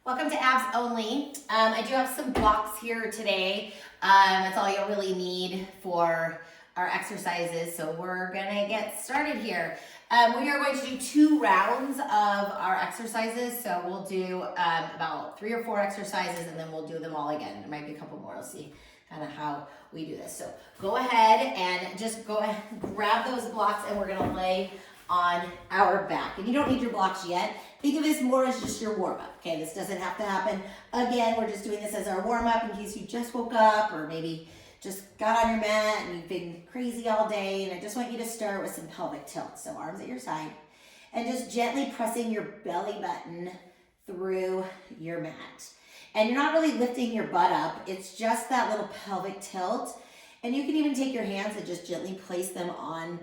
Welcome to Abs Only. I do have some blocks here today. That's all you'll really need for our exercises. So we're gonna get started here. We are going to do 2 rounds of our exercises. So we'll do about 3 or 4 exercises and then we'll do them all again. There might be a couple more. We'll see kind of how we do this. So go ahead and just go ahead and grab those blocks and we're gonna lay on our back. And you don't need your blocks yet. Think of this more as just your warm-up. Okay, this doesn't have to happen. Again, we're just doing this as our warm-up in case you just woke up or maybe just got on your mat and you've been crazy all day. And I just want you to start with some pelvic tilt. So arms at your side and just gently pressing your belly button through your mat. And you're not really lifting your butt up. It's just that little pelvic tilt. And you can even take your hands and just gently place them on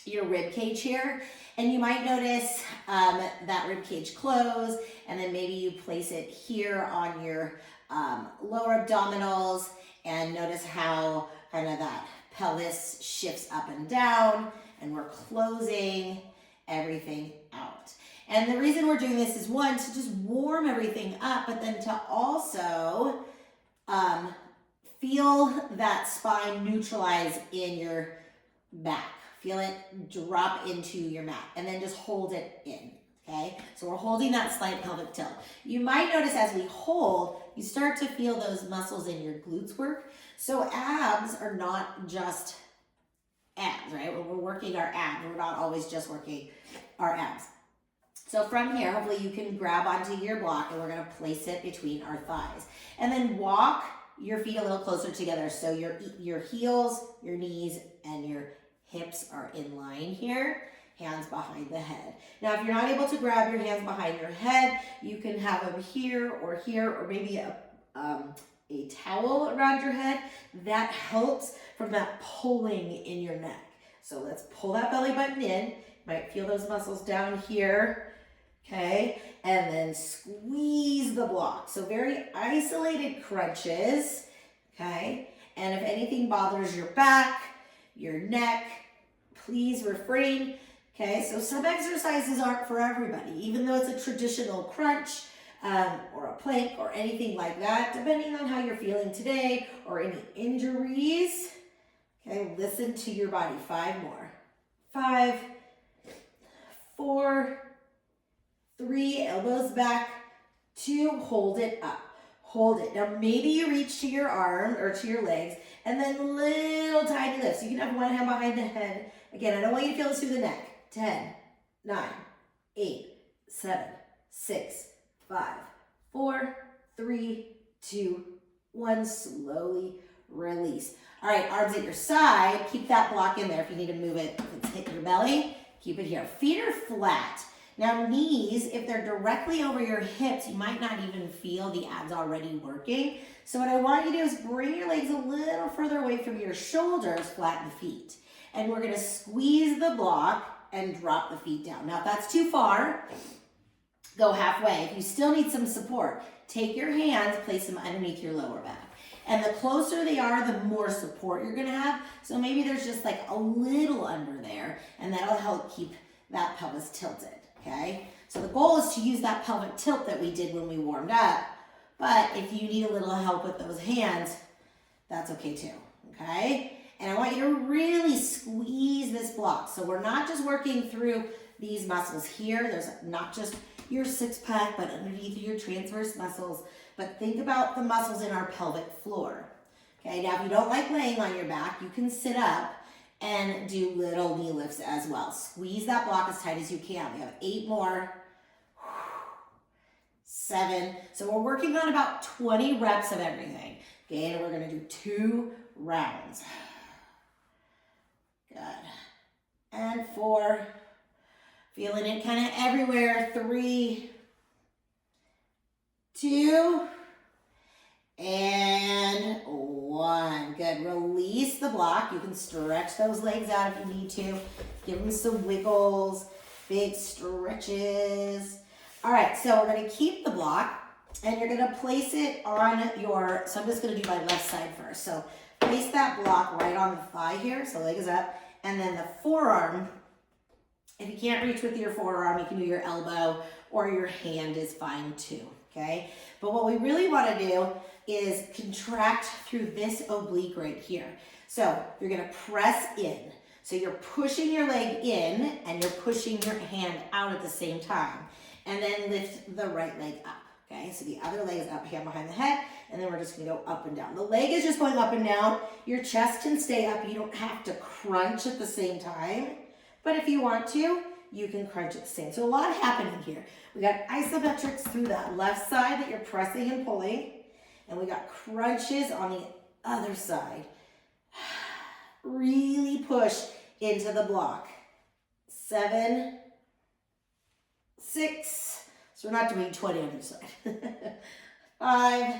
your rib cage here, and you might notice that rib cage close, and then maybe you place it here on your lower abdominals, and notice how kind of that pelvis shifts up and down, and we're closing everything out. And the reason we're doing this is, one, to just warm everything up, but then to also feel that spine neutralize in your back. Feel it drop into your mat and then just hold it in, okay? So we're holding that slight pelvic tilt. You might notice as we hold, you start to feel those muscles in your glutes work. So abs are not just abs, right? When we're working our abs, we're not always just working our abs. So from here, hopefully you can grab onto your block and we're gonna place it between our thighs. And then walk your feet a little closer together. So your heels, your knees, and your hips are in line here, hands behind the head. Now, if you're not able to grab your hands behind your head, you can have them here, or maybe a towel around your head. That helps from that pulling in your neck. So let's pull that belly button in. You might feel those muscles down here, okay? And then squeeze the block. So very isolated crunches, okay? And if anything bothers your back, your neck, please refrain. Okay, so some exercises aren't for everybody, even though it's a traditional crunch or a plank or anything like that, depending on how you're feeling today or any injuries. Okay, listen to your body. 5 more. 5, 4, 3, elbows back, 2, hold it up. Hold it. Now maybe you reach to your arm or to your legs and then little tiny lifts. You can have one hand behind the head. Again, I don't want you to feel this through the neck. 10, 9, 8, 7, 6, 5, 4, 3, 2, 1. Slowly release. All right, arms at your side. Keep that block in there if you need to move it. If it's hitting your belly, keep it here. Feet are flat. Now knees, if they're directly over your hips, you might not even feel the abs already working. So what I want you to do is bring your legs a little further away from your shoulders, flatten the feet. And we're gonna squeeze the block and drop the feet down. Now if that's too far, go halfway. If you still need some support, take your hands, place them underneath your lower back. And the closer they are, the more support you're gonna have. So maybe there's just like a little under there, and that'll help keep that pelvis tilted. Okay, so the goal is to use that pelvic tilt that we did when we warmed up, but if you need a little help with those hands, that's okay too, okay? And I want you to really squeeze this block. So we're not just working through these muscles here. There's not just your 6-pack, but underneath your transverse muscles, but think about the muscles in our pelvic floor. Okay, now if you don't like laying on your back, you can sit up and do little knee lifts as well. Squeeze that block as tight as you can. We have 8 more. 7. So we're working on about 20 reps of everything. Okay, and we're gonna do 2 rounds. Good. And 4. Feeling it kind of everywhere. 3, 2, and 1. Good. Release the block. You can stretch those legs out if you need to. Give them some wiggles, big stretches. All right, so we're going to keep the block and you're going to place it on your, so I'm just going to do my left side first. So place that block right on the thigh here. So leg is up, and then the forearm If you can't reach with your forearm, you can do your elbow or your hand is fine too, okay? But what we really want to do is contract through this oblique right here. So you're going to press in. So you're pushing your leg in and you're pushing your hand out at the same time. And then lift the right leg up, okay? So the other leg is up, hand behind the head, and then we're just gonna go up and down. The leg is just going up and down. Your chest can stay up. You don't have to crunch at the same time. But if you want to, you can crunch at the same. So a lot happening here. We got isometrics through that left side that you're pressing and pulling. And we got crunches on the other side. Really push into the block. 7, 6, so we're not doing 20 on each side. 5,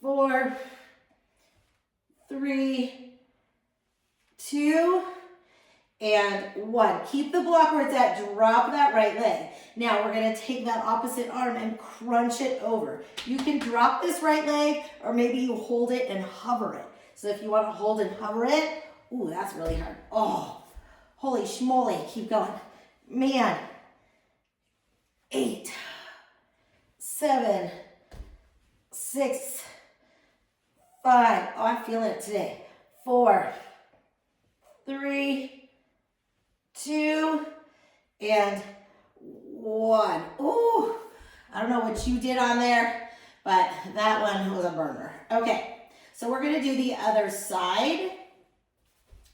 4, 3, 2, and 1. Keep the block where it's at, drop that right leg. Now we're gonna take that opposite arm and crunch it over. You can drop this right leg, or maybe you hold it and hover it. So if you wanna hold and hover it, ooh, that's really hard. Oh, holy schmoly, keep going. Man. 8, 7, 6, 5. Oh, I'm feeling it today. 4, 3, 2, and 1. Ooh, I don't know what you did on there, but that one was a burner. Okay, so we're gonna do the other side.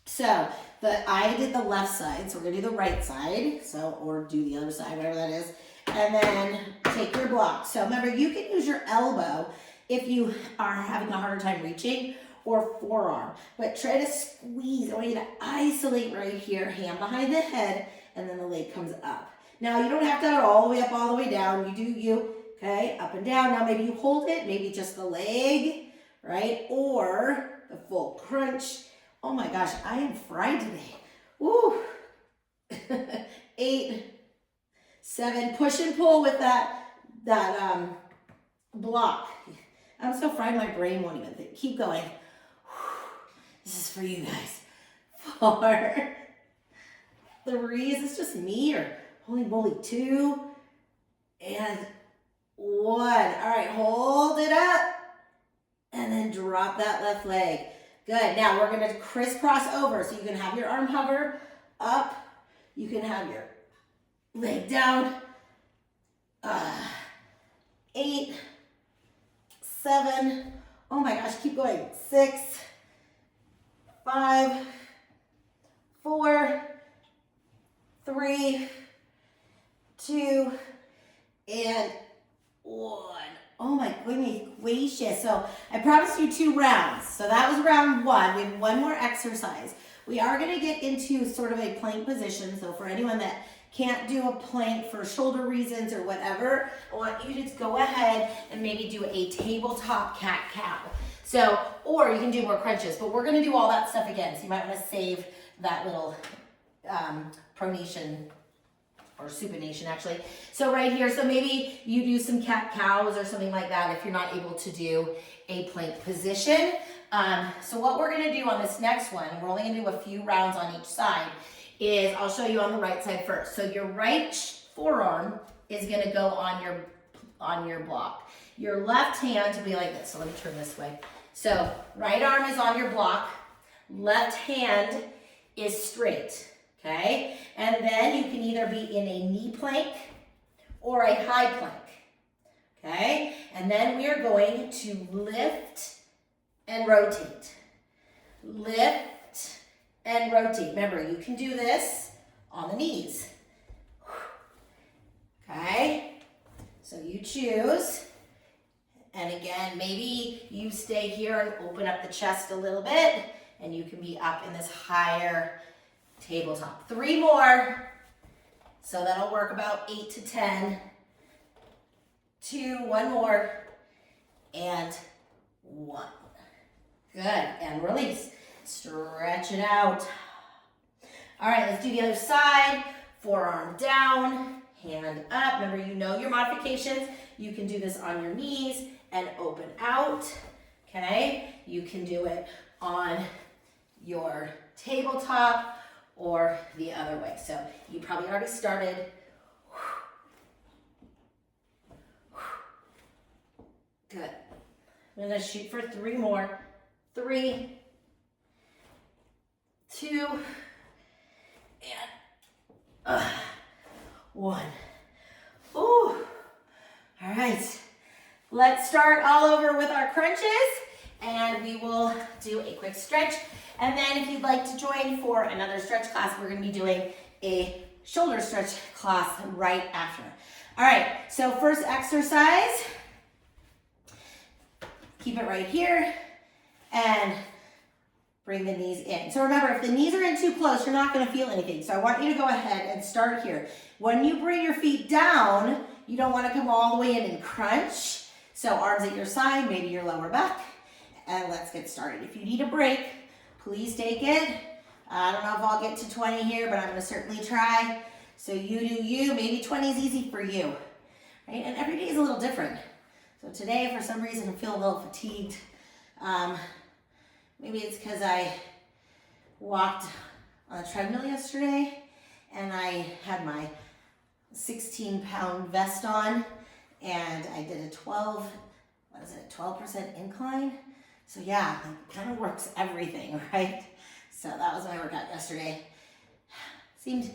So I did the left side, so we're gonna do the right side. So, or do the other side, whatever that is. And then take your block. So remember, you can use your elbow if you are having a harder time reaching, or forearm. But try to squeeze. I want you to isolate right here, hand behind the head, and then the leg comes up. Now, you don't have to have it all the way up, all the way down. You do you, okay? Up and down. Now, maybe you hold it, maybe just the leg, right? Or the full crunch. Oh my gosh, I am fried today. Woo! 8, 7, push and pull with that block. I'm so fried my brain won't even think. Keep going. This is for you guys. 4, 3, is this just me or holy moly? 2, and 1. All right, hold it up and then drop that left leg. Good, now we're gonna crisscross over. So you can have your arm hover up, you can have your leg down. 8, 7, oh my gosh, keep going. 6, 5, 4, 3, 2, and 1. Oh my goodness gracious. So I promised you 2 rounds. So that was round 1. We have 1 more exercise. We are going to get into sort of a plank position. So for anyone that can't do a plank for shoulder reasons or whatever, I want you to go ahead and maybe do a tabletop cat-cow. So, or you can do more crunches, but we're going to do all that stuff again. So you might want to save that little pronation or supination actually. So right here, so maybe you do some cat-cows or something like that if you're not able to do a plank position. So what we're going to do on this next one, we're only going to do a few rounds on each side, is I'll show you on the right side first. So your right forearm is going to go on your block. Your left hand will be like this. So let me turn this way. So right arm is on your block. Left hand is straight. Okay? And then you can either be in a knee plank or a high plank. Okay? And then we are going to lift and rotate. Lift and rotate. Remember, you can do this on the knees. Okay? So you choose. And again, maybe you stay here and open up the chest a little bit, and you can be up in this higher tabletop. 3 more. So that'll work about 8 to 10. 2, 1 more, and 1. Good, and release. Stretch it out. All right, let's do the other side. Forearm down, hand up. Remember, you know your modifications. You can do this on your knees and open out, okay? You can do it on your tabletop, or the other way. So you probably already started. Good. I'm gonna shoot for 3 more. 3, 2, and 1. Ooh. All right. Let's start all over with our crunches, and we will do a quick stretch. And then if you'd like to join for another stretch class, we're gonna be doing a shoulder stretch class right after. All right, so first exercise, keep it right here, and bring the knees in. So remember, if the knees are in too close, you're not gonna feel anything. So I want you to go ahead and start here. When you bring your feet down, you don't wanna come all the way in and crunch. So arms at your side, maybe your lower back, and let's get started. If you need a break, please take it. I don't know if I'll get to 20 here, but I'm gonna certainly try. So you do you, maybe 20 is easy for you, right? And every day is a little different. So today, for some reason, I feel a little fatigued. Maybe it's because I walked on a treadmill yesterday and I had my 16-pound vest on and I did a 12% incline. So yeah, it kind of works everything, right? So that was my workout yesterday. Seemed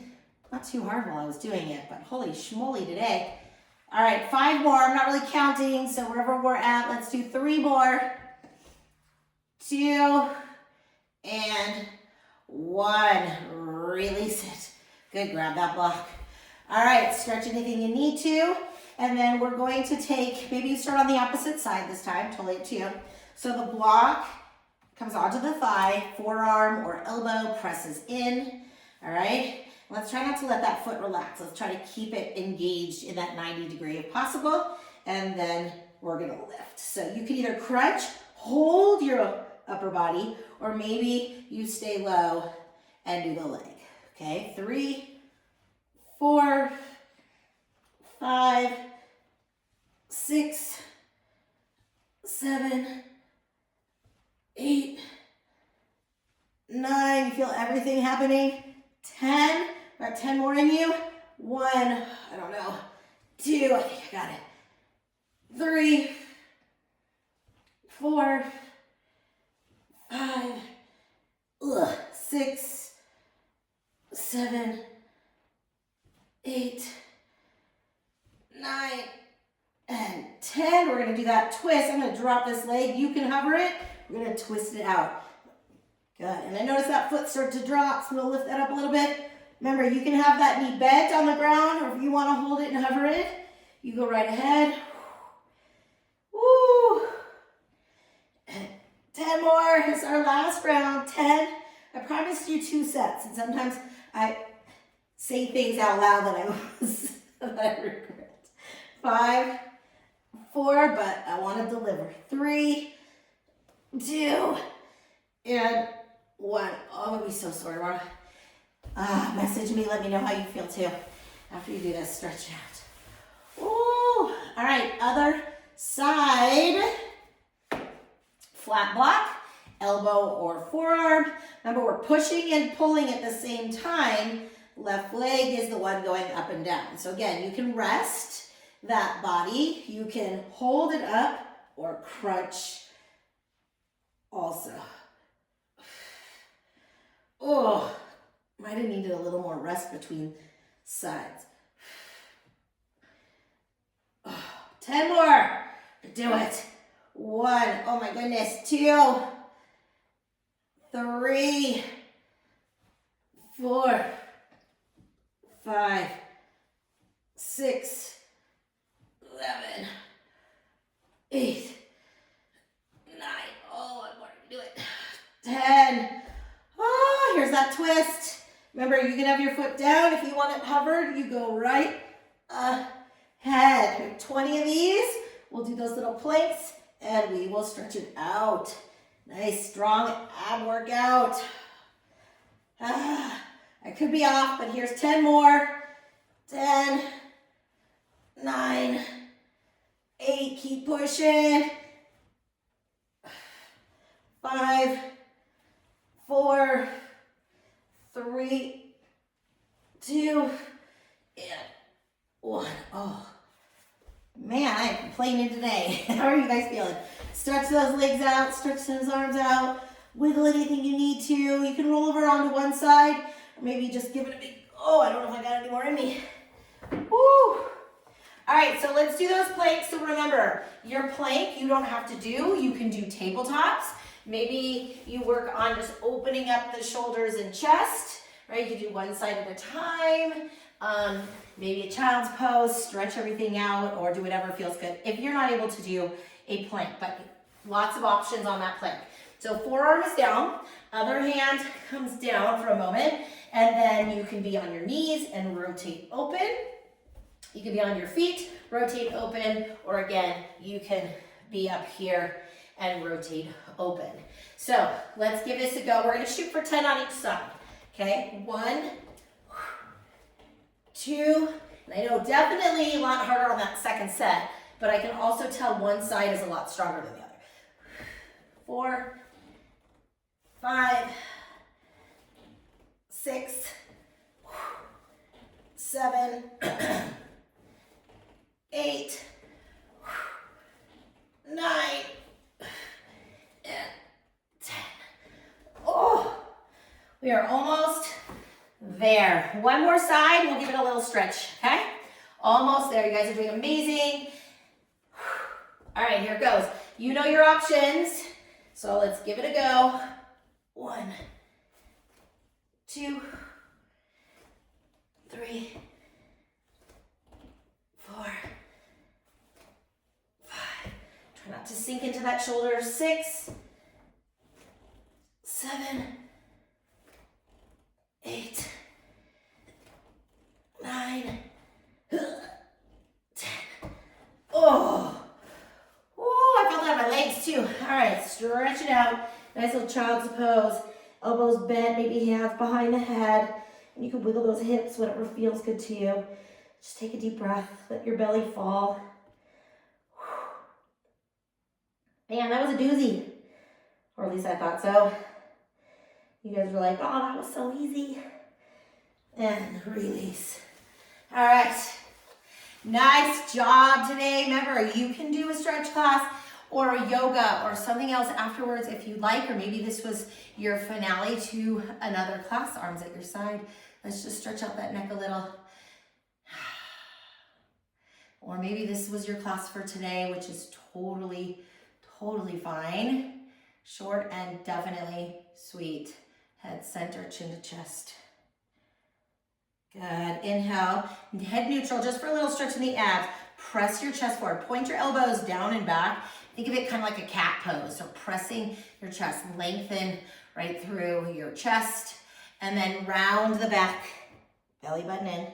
not too hard while I was doing it, but holy schmoly today. All right, 5 more. I'm not really counting, so wherever we're at, let's do 3 more. 2 and 1. Release it. Good, grab that block. All right, stretch anything you need to. And then we're going to take, maybe you start on the opposite side this time, totally up to you. So the block comes onto the thigh, forearm or elbow presses in, all right? Let's try not to let that foot relax. Let's try to keep it engaged in that 90 degree if possible, and then we're gonna lift. So you can either crunch, hold your upper body, or maybe you stay low and do the leg, okay? 3, 4, 5, 6, 7, 8, 9. You feel everything happening. 10. Got 10 more in you. 1. I don't know. 2. I think I got it. 3, 4, 5, 6, 7, 8, 9, and 10. We're going to do that twist. I'm going to drop this leg. You can hover it. We're going to twist it out. Good. And I notice that foot start to drop, so we'll lift that up a little bit. Remember, you can have that knee bent on the ground, or if you want to hold it and hover it, you go right ahead. Woo! And 10 more. It's our last round. 10. I promised you 2 sets, and sometimes I say things out loud that I regret. 5, 4, but I want to deliver. 3, 2, and 1. Oh, I'm gonna be so sore tomorrow. Message me, let me know how you feel too after you do this stretch out. Ooh, all right, other side. Flat block, elbow or forearm. Remember, we're pushing and pulling at the same time. Left leg is the one going up and down. So again, you can rest that body. You can hold it up or crunch also. Oh, might have needed a little more rest between sides. 10 more. Do it. 1. Oh my goodness. 2, 3, 4, 5, 6, 7, 8, 9. Oh, I want to do it. 10. Oh, here's that twist. Remember, you can have your foot down. If you want it hovered, you go right ahead. 20 of these. We'll do those little planks and we will stretch it out. Nice, strong ab workout. I could be off, but here's 10 more. 10, 9, 8, keep pushing. 5, 4, 3, man, I'm complaining today. How are you guys feeling? Stretch those legs out, stretch those arms out, wiggle anything you need to. You can roll over onto one side, or maybe just give it a big, oh, I don't know if I got any more in me. Woo! All right, so let's do those planks. So remember, your plank you don't have to do. You can do tabletops. Maybe you work on just opening up the shoulders and chest, right? You can do one side at a time. Maybe a child's pose, stretch everything out, or do whatever feels good. If you're not able to do a plank, but lots of options on that plank. So forearm is down, other hand comes down for a moment, and then you can be on your knees and rotate open. You can be on your feet, rotate open, or again, you can be up here and rotate open. So let's give this a go. We're gonna shoot for 10 on each side, okay? 1, 2, and I know definitely a lot harder on that second set, but I can also tell one side is a lot stronger than the other. 4, 5, 6, 7, 8, 9, and 10. Oh, we are almost there. One more side, we'll give it a little stretch, okay? Almost there. You guys are doing amazing. All right, here it goes. You know your options, so let's give it a go. 1, 2, 3, 4, 5. Try not to sink into that shoulder. 6, 7, 8, 9, 10. Oh, I felt that in my legs too. All right, stretch it out. Nice little child's pose. Elbows bent, maybe hands behind the head. And you can wiggle those hips, whatever feels good to you. Just take a deep breath. Let your belly fall. Man, that was a doozy. Or at least I thought so. You guys were like, oh, that was so easy. And release. All right. Nice job today. Remember, you can do a stretch class or a yoga or something else afterwards if you'd like, or maybe this was your finale to another class. Arms at your side. Let's just stretch out that neck a little. Or maybe this was your class for today, which is totally fine. Short and definitely sweet. Head center, chin to chest. Good. Inhale, head neutral, just for a little stretch in the abs. Press your chest forward. Point your elbows down and back. Think of it kind of like a cat pose. So pressing your chest, lengthen right through your chest, and then round the back, belly button in,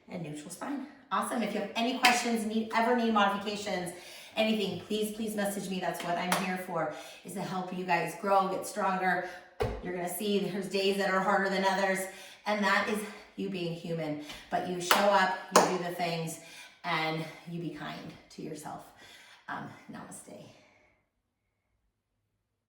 and neutral spine. Awesome. If you have any questions, ever need modifications, anything, please message me. That's what I'm here for, is to help you guys grow, get stronger. You're gonna see there's days that are harder than others, and that is you being human. But you show up, you do the things, and you be kind to yourself. Namaste.